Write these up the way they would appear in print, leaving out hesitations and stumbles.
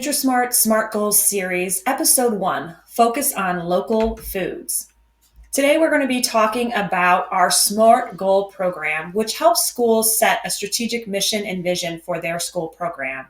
NutriSmart SMART Goals series, episode 1, focus on local foods. Today we're going to be talking about our SMART Goal program, which helps schools set a strategic mission and vision for their school program.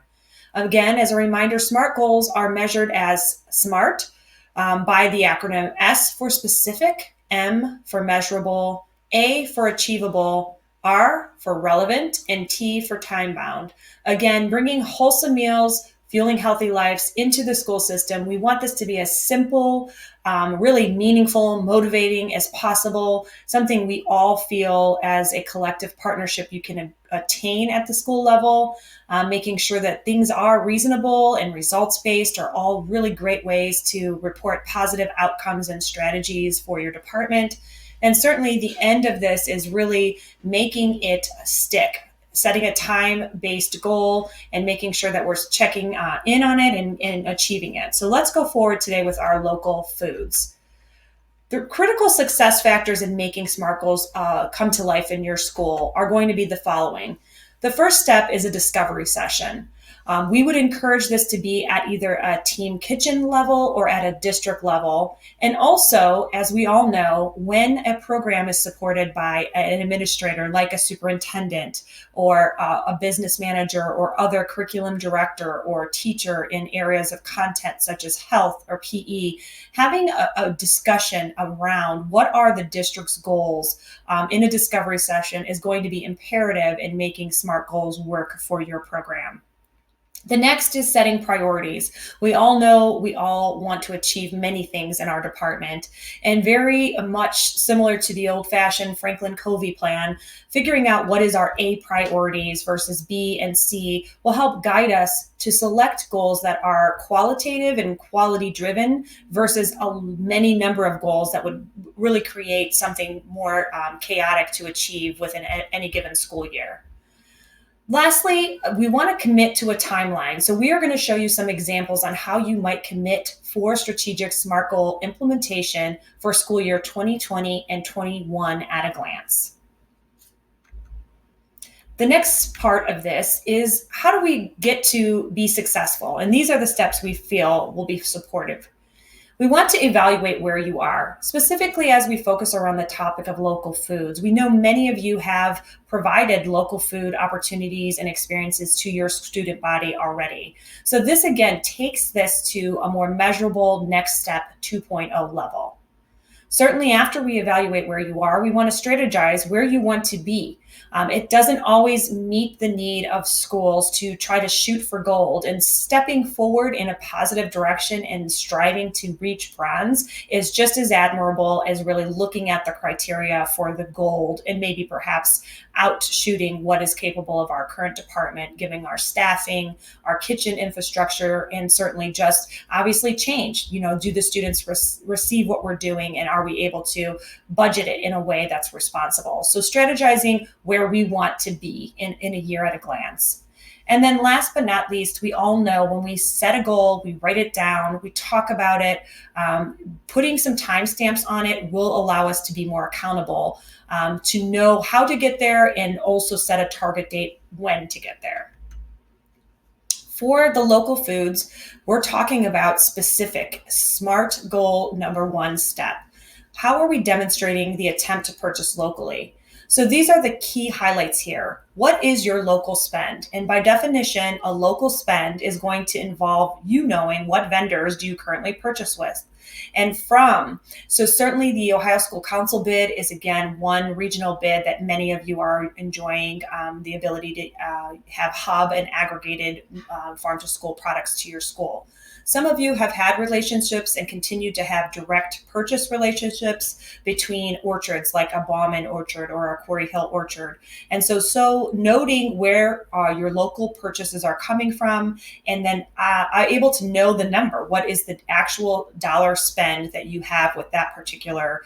Again, as a reminder, SMART goals are measured as SMART by the acronym S for specific, M for measurable, A for achievable, R for relevant, and T for time-bound. Again, bringing wholesome meals, fueling healthy lives into the school system. We want this to be as simple, really meaningful, motivating as possible, something we all feel as a collective partnership you can attain at the school level. Making sure that things are reasonable and results-based are all really great ways to report positive outcomes and strategies for your department. And certainly the end of this is really making it stick, setting a time-based goal and making sure that we're checking in on it and achieving it. So let's go forward today with our local foods. The critical success factors in making SMART goals come to life in your school are going to be the following. The first step is a discovery session. We would encourage this to be at either a team kitchen level or at a district level. And also, as we all know, when a program is supported by an administrator like a superintendent or a business manager or other curriculum director or teacher in areas of content such as health or PE, having a discussion around what are the district's goals in a discovery session is going to be imperative in making SMART goals work for your program. The next is setting priorities. We all know we all want to achieve many things in our department, and very much similar to the old-fashioned Franklin Covey plan, figuring out what is our A priorities versus B and C will help guide us to select goals that are qualitative and quality-driven versus a many number of goals that would really create something more chaotic to achieve within any given school year. Lastly, we want to commit to a timeline. So we are going to show you some examples on how you might commit for strategic SMART goal implementation for school year 2020 and 21 at a glance. The next part of this is how do we get to be successful? And these are the steps we feel will be supportive. We want to evaluate where you are, specifically as we focus around the topic of local foods. We know many of you have provided local food opportunities and experiences to your student body already. So this again takes this to a more measurable next step 2.0 level. Certainly after we evaluate where you are, we want to strategize where you want to be. It doesn't always meet the need of schools to try to shoot for gold, and stepping forward in a positive direction and striving to reach bronze is just as admirable as really looking at the criteria for the gold and maybe perhaps outshooting what is capable of our current department, giving our staffing, our kitchen infrastructure, and certainly just obviously change. Do the students receive what we're doing, and are we able to budget it in a way that's responsible? So strategizing where we want to be in a year at a glance. And then last but not least, we all know when we set a goal, we write it down, we talk about it, putting some timestamps on it will allow us to be more accountable, to know how to get there and also set a target date when to get there. For the local foods, we're talking about specific SMART goal number 1 step. How are we demonstrating the attempt to purchase locally? So these are the key highlights here. What is your local spend? And by definition, a local spend is going to involve you knowing what vendors do you currently purchase with and from. So certainly the Ohio School Council bid is again one regional bid that many of you are enjoying, the ability to have hub and aggregated farm to school products to your school. Some of you have had relationships and continue to have direct purchase relationships between orchards like a Bauman orchard or a Quarry Hill orchard. And so noting where your local purchases are coming from, and then able to know the number. What is the actual dollar spend that you have with that particular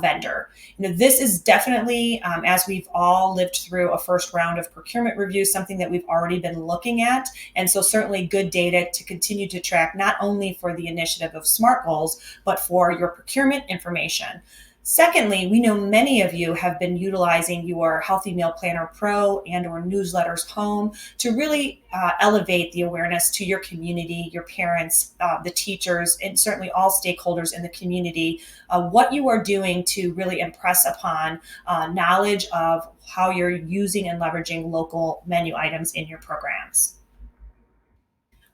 vendor? This is definitely, as we've all lived through a first round of procurement review, something that we've already been looking at. And so certainly good data to continue to track, not only for the initiative of SMART goals, but for your procurement information. Secondly, we know many of you have been utilizing your Healthy Meal Planner Pro and or newsletters home to really elevate the awareness to your community, your parents, the teachers, and certainly all stakeholders in the community, what you are doing to really impress upon knowledge of how you're using and leveraging local menu items in your programs.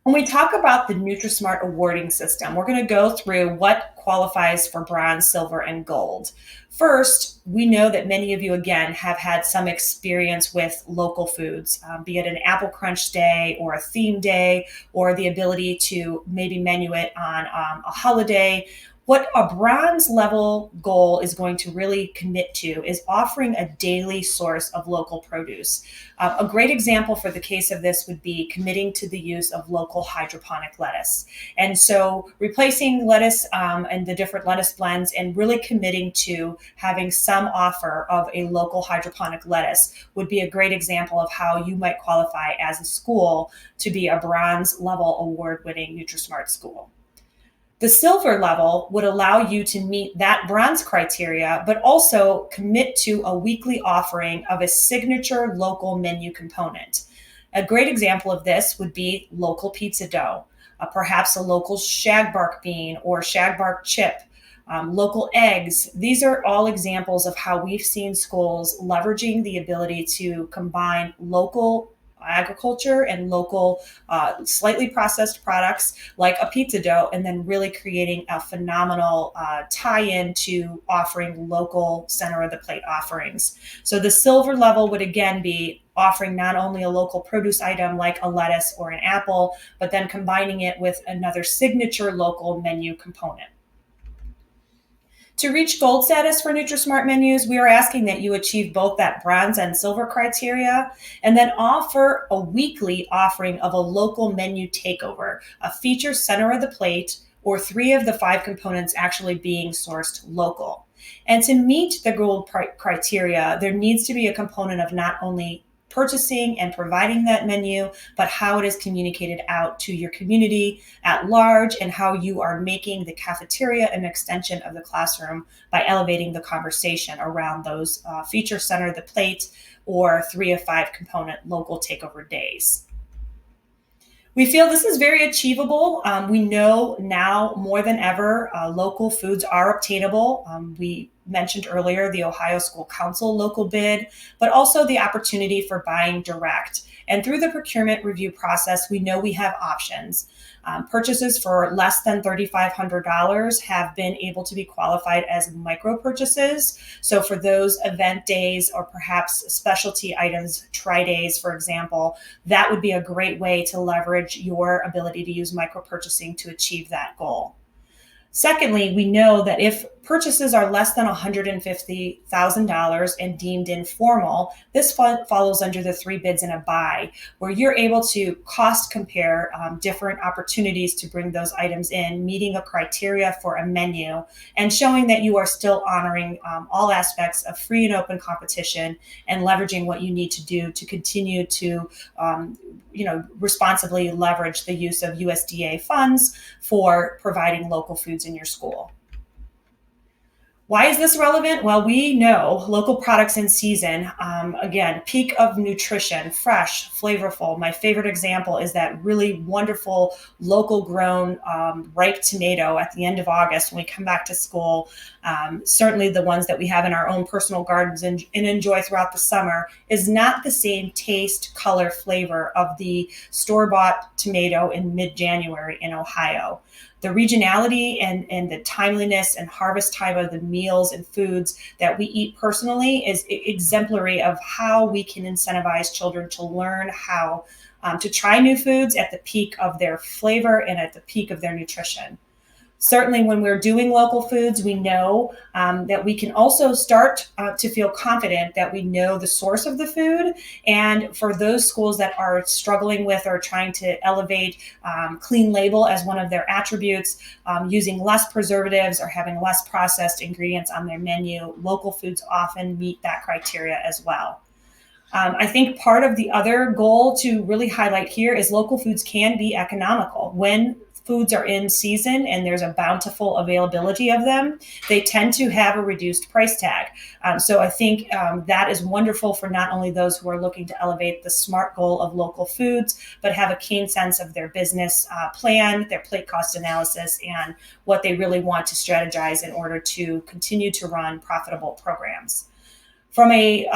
When we talk about the NutriSmart awarding system, we're going to go through what qualifies for bronze, silver, and gold. First, we know that many of you, again, have had some experience with local foods, be it an apple crunch day or a theme day, or the ability to maybe menu it on a holiday. What a bronze level goal is going to really commit to is offering a daily source of local produce. A great example for the case of this would be committing to the use of local hydroponic lettuce. And so replacing lettuce and the different lettuce blends and really committing to having some offer of a local hydroponic lettuce would be a great example of how you might qualify as a school to be a bronze level award-winning NutriSmart school. The silver level would allow you to meet that bronze criteria, but also commit to a weekly offering of a signature local menu component. A great example of this would be local pizza dough, perhaps a local shagbark bean or shagbark chip, local eggs. These are all examples of how we've seen schools leveraging the ability to combine local agriculture and local slightly processed products like a pizza dough, and then really creating a phenomenal tie-in to offering local center of the plate offerings. So the silver level would again be offering not only a local produce item like a lettuce or an apple, but then combining it with another signature local menu component. To reach gold status for NutriSmart menus, we are asking that you achieve both that bronze and silver criteria, and then offer a weekly offering of a local menu takeover, a feature center of the plate, or 3 of the 5 components actually being sourced local. And to meet the gold criteria, there needs to be a component of not only purchasing and providing that menu, but how it is communicated out to your community at large and how you are making the cafeteria an extension of the classroom by elevating the conversation around those feature center of the plate or 3 of 5 component local takeover days. We feel this is very achievable. We know now more than ever, local foods are obtainable. We mentioned earlier the Ohio School Council local bid, but also the opportunity for buying direct. And through the procurement review process, we know we have options. Purchases for less than $3,500 have been able to be qualified as micro purchases. So for those event days or perhaps specialty items, tri-days, for example, that would be a great way to leverage your ability to use micro purchasing to achieve that goal. Secondly, we know that if purchases are less than $150,000 and deemed informal, this follows under the 3 bids and a buy, where you're able to cost compare different opportunities to bring those items in, meeting a criteria for a menu, and showing that you are still honoring all aspects of free and open competition and leveraging what you need to do to continue to responsibly leverage the use of USDA funds for providing local foods in your school. Why is this relevant? Well, we know local products in season, again, peak of nutrition, fresh, flavorful. My favorite example is that really wonderful local grown ripe tomato at the end of August when we come back to school. Certainly the ones that we have in our own personal gardens and enjoy throughout the summer is not the same taste, color, flavor of the store-bought tomato in mid-January in Ohio. The regionality and the timeliness and harvest time of the meals and foods that we eat personally is exemplary of how we can incentivize children to learn how to try new foods at the peak of their flavor and at the peak of their nutrition. Certainly when we're doing local foods, we know that we can also start to feel confident that we know the source of the food. And for those schools that are struggling with or trying to elevate clean label as one of their attributes, using less preservatives or having less processed ingredients on their menu, local foods often meet that criteria as well. I think part of the other goal to really highlight here is local foods can be economical when foods are in season and there's a bountiful availability of them, they tend to have a reduced price tag. So I think that is wonderful for not only those who are looking to elevate the SMART goal of local foods, but have a keen sense of their business plan, their plate cost analysis, and what they really want to strategize in order to continue to run profitable programs. From a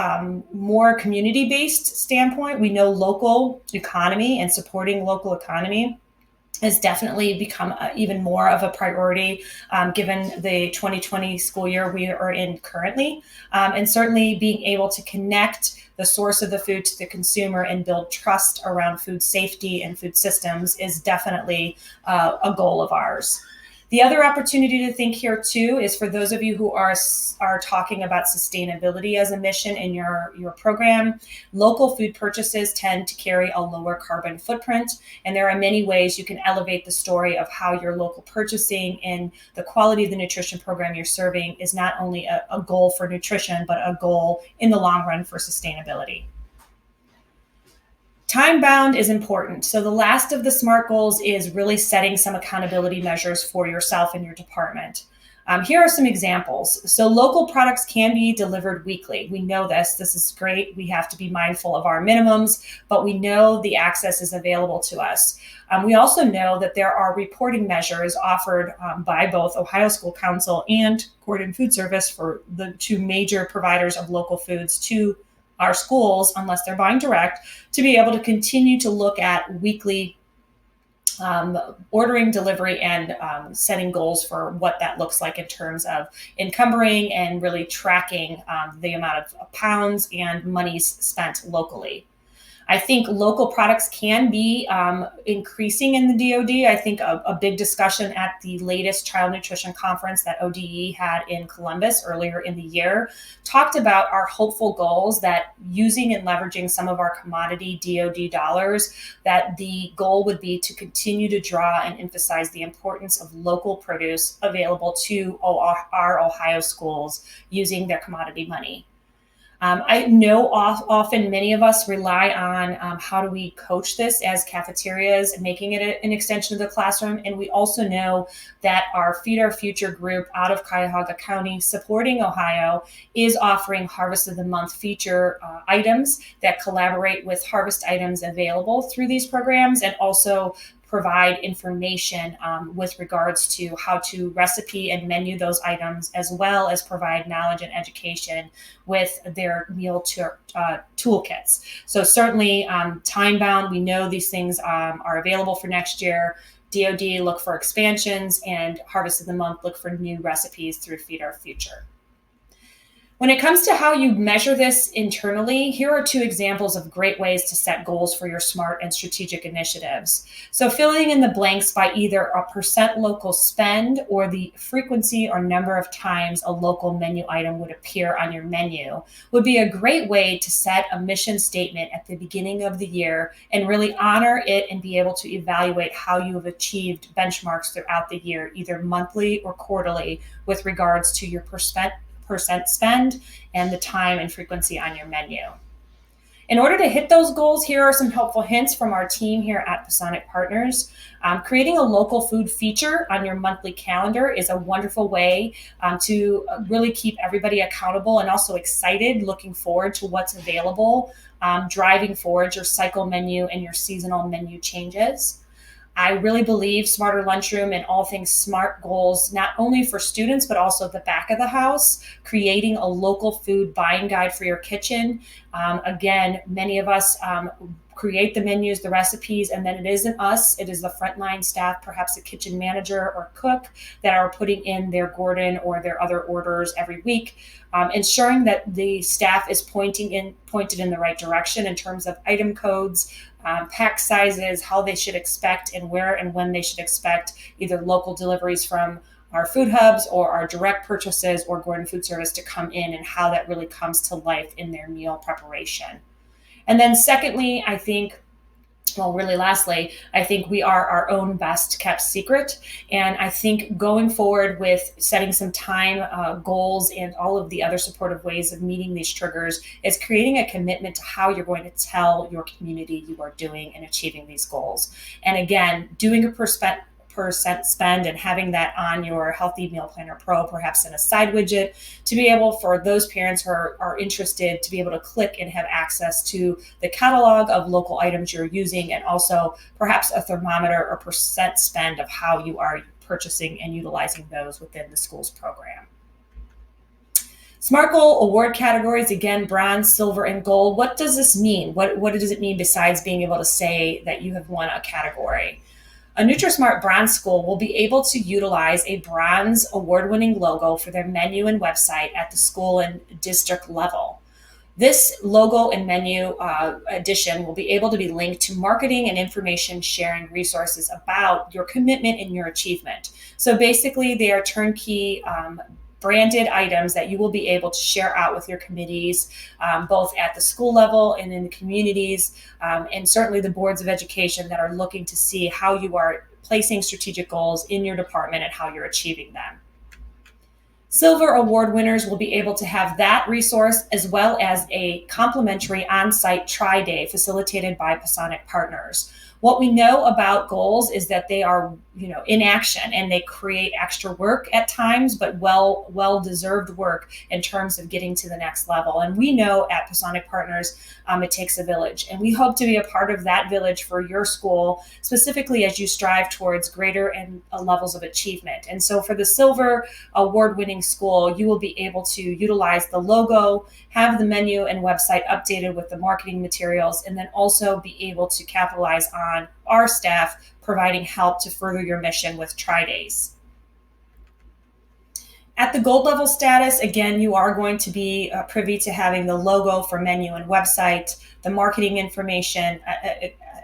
more community-based standpoint, we know local economy and supporting local economy has definitely become even more of a priority given the 2020 school year we are in currently. And certainly being able to connect the source of the food to the consumer and build trust around food safety and food systems is definitely a goal of ours. The other opportunity to think here too is for those of you who are talking about sustainability as a mission in your program. Local food purchases tend to carry a lower carbon footprint, and there are many ways you can elevate the story of how your local purchasing and the quality of the nutrition program you're serving is not only a goal for nutrition, but a goal in the long run for sustainability. Time bound is important. So the last of the SMART goals is really setting some accountability measures for yourself and your department. Here are some examples. So local products can be delivered weekly. We know this. This is great. We have to be mindful of our minimums, but we know the access is available to us. We also know that there are reporting measures offered by both Ohio School Council and Gordon Food Service for the two major providers of local foods to our schools, unless they're buying direct, to be able to continue to look at weekly ordering, delivery, and setting goals for what that looks like in terms of encumbering and really tracking the amount of pounds and monies spent locally. I think local products can be increasing in the DoD. I think a big discussion at the latest child nutrition conference that ODE had in Columbus earlier in the year talked about our hopeful goals that using and leveraging some of our commodity DoD dollars, that the goal would be to continue to draw and emphasize the importance of local produce available to our Ohio schools using their commodity money. I know often many of us rely on how do we coach this as cafeterias and making it an extension of the classroom. And we also know that our Feed Our Future group out of Cuyahoga County supporting Ohio is offering Harvest of the Month feature items that collaborate with harvest items available through these programs, and also provide information with regards to how to recipe and menu those items, as well as provide knowledge and education with their meal toolkits. So certainly time bound, we know these things are available for next year. DoD, look for expansions, and Harvest of the Month, look for new recipes through Feed Our Future. When it comes to how you measure this internally, here are two examples of great ways to set goals for your SMART and strategic initiatives. So filling in the blanks by either a % local spend or the frequency or number of times a local menu item would appear on your menu would be a great way to set a mission statement at the beginning of the year and really honor it and be able to evaluate how you have achieved benchmarks throughout the year, either monthly or quarterly, with regards to your % spend and the time and frequency on your menu. In order to hit those goals, here are some helpful hints from our team here at Pasonic Partners. Creating a local food feature on your monthly calendar is a wonderful way to really keep everybody accountable and also excited, looking forward to what's available, driving forward your cycle menu and your seasonal menu changes. I really believe Smarter Lunchroom and all things SMART goals, not only for students, but also the back of the house, creating a local food buying guide for your kitchen. Again, many of us create the menus, the recipes, and then it isn't us, it is the frontline staff, perhaps a kitchen manager or cook, that are putting in their Gordon or their other orders every week, ensuring that the staff is pointed in the right direction in terms of item codes, pack sizes, how they should expect and where and when they should expect either local deliveries from our food hubs or our direct purchases or Gordon Food Service to come in, and how that really comes to life in their meal preparation. And then secondly, lastly, I think we are our own best kept secret. And I think going forward with setting some time goals and all of the other supportive ways of meeting these triggers is creating a commitment to how you're going to tell your community you are doing and achieving these goals. And again, doing a % 8% spend and having that on your Healthy Meal Planner Pro, perhaps in a side widget, to be able for those parents who are interested to be able to click and have access to the catalog of local items you're using, and also perhaps a thermometer or percent spend of how you are purchasing and utilizing those within the school's program. SMART Goal award categories, again, bronze, silver, and gold. What does this mean? What does it mean besides being able to say that you have won a category? A NutriSmart Bronze school will be able to utilize a bronze award-winning logo for their menu and website at the school and district level. This logo and menu addition will be able to be linked to marketing and information sharing resources about your commitment and your achievement. So basically, they are turnkey branded items that you will be able to share out with your committees, both at the school level and in the communities, and certainly the boards of education that are looking to see how you are placing strategic goals in your department and how you're achieving them. Silver award winners will be able to have that resource as well as a complimentary on-site tri-day facilitated by Pasonic Partners. What we know about goals is that they are, in action, and they create extra work at times, but well-deserved work in terms of getting to the next level. And we know at Pasonic Partners, it takes a village, and we hope to be a part of that village for your school, specifically as you strive towards greater and levels of achievement. And so for the Silver award-winning school, you will be able to utilize the logo, have the menu and website updated with the marketing materials, and then also be able to capitalize on our staff providing help to further your mission with tri-days. At the gold level status, again, you are going to be privy to having the logo for menu and website, the marketing information,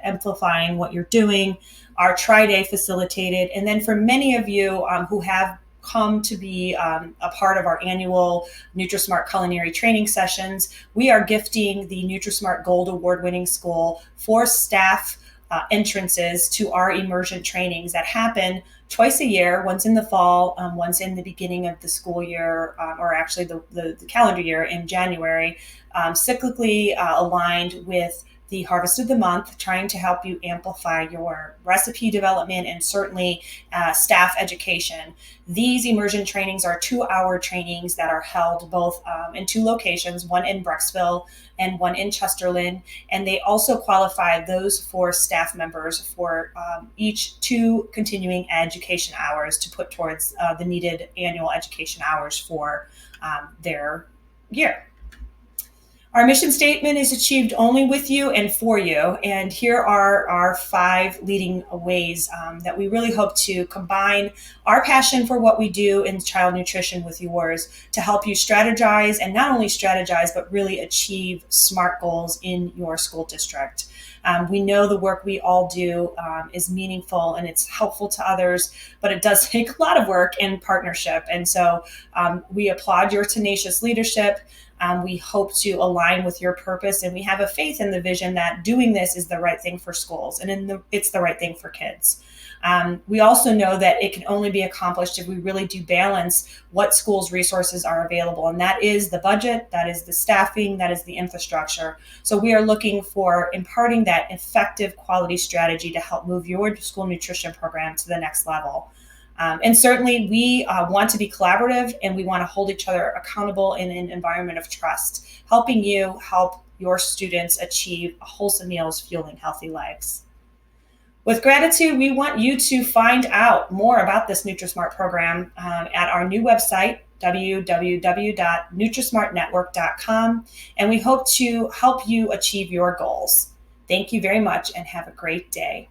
amplifying what you're doing, our tri-day facilitated, and then for many of you who have come to be a part of our annual NutriSmart culinary training sessions, we are gifting the NutriSmart Gold award-winning school 4 staff entrances to our immersion trainings that happen twice a year, once in the fall, once in the beginning of the school year, or actually the calendar year in January, cyclically aligned with the Harvest of the Month, trying to help you amplify your recipe development and certainly staff education. These immersion trainings are 2-hour trainings that are held both in 2 locations, one in Brecksville and one in Chesterland, and they also qualify those 4 staff members for each 2 continuing education hours to put towards the needed annual education hours for their year. Our mission statement is achieved only with you and for you. And here are our 5 leading ways that we really hope to combine our passion for what we do in child nutrition with yours to help you strategize, and not only strategize, but really achieve SMART goals in your school district. We know the work we all do is meaningful and it's helpful to others, but it does take a lot of work and partnership. And so we applaud your tenacious leadership. We hope to align with your purpose, and we have a faith in the vision that doing this is the right thing for schools, and it's the right thing for kids. We also know that it can only be accomplished if we really do balance what schools' resources are available, and that is the budget, that is the staffing, that is the infrastructure. So we are looking for imparting that effective quality strategy to help move your school nutrition program to the next level. And certainly we want to be collaborative, and we want to hold each other accountable in an environment of trust, helping you help your students achieve wholesome meals fueling healthy lives. With gratitude, we want you to find out more about this NutriSmart program at our new website, www.NutriSmartNetwork.com, and we hope to help you achieve your goals. Thank you very much and have a great day.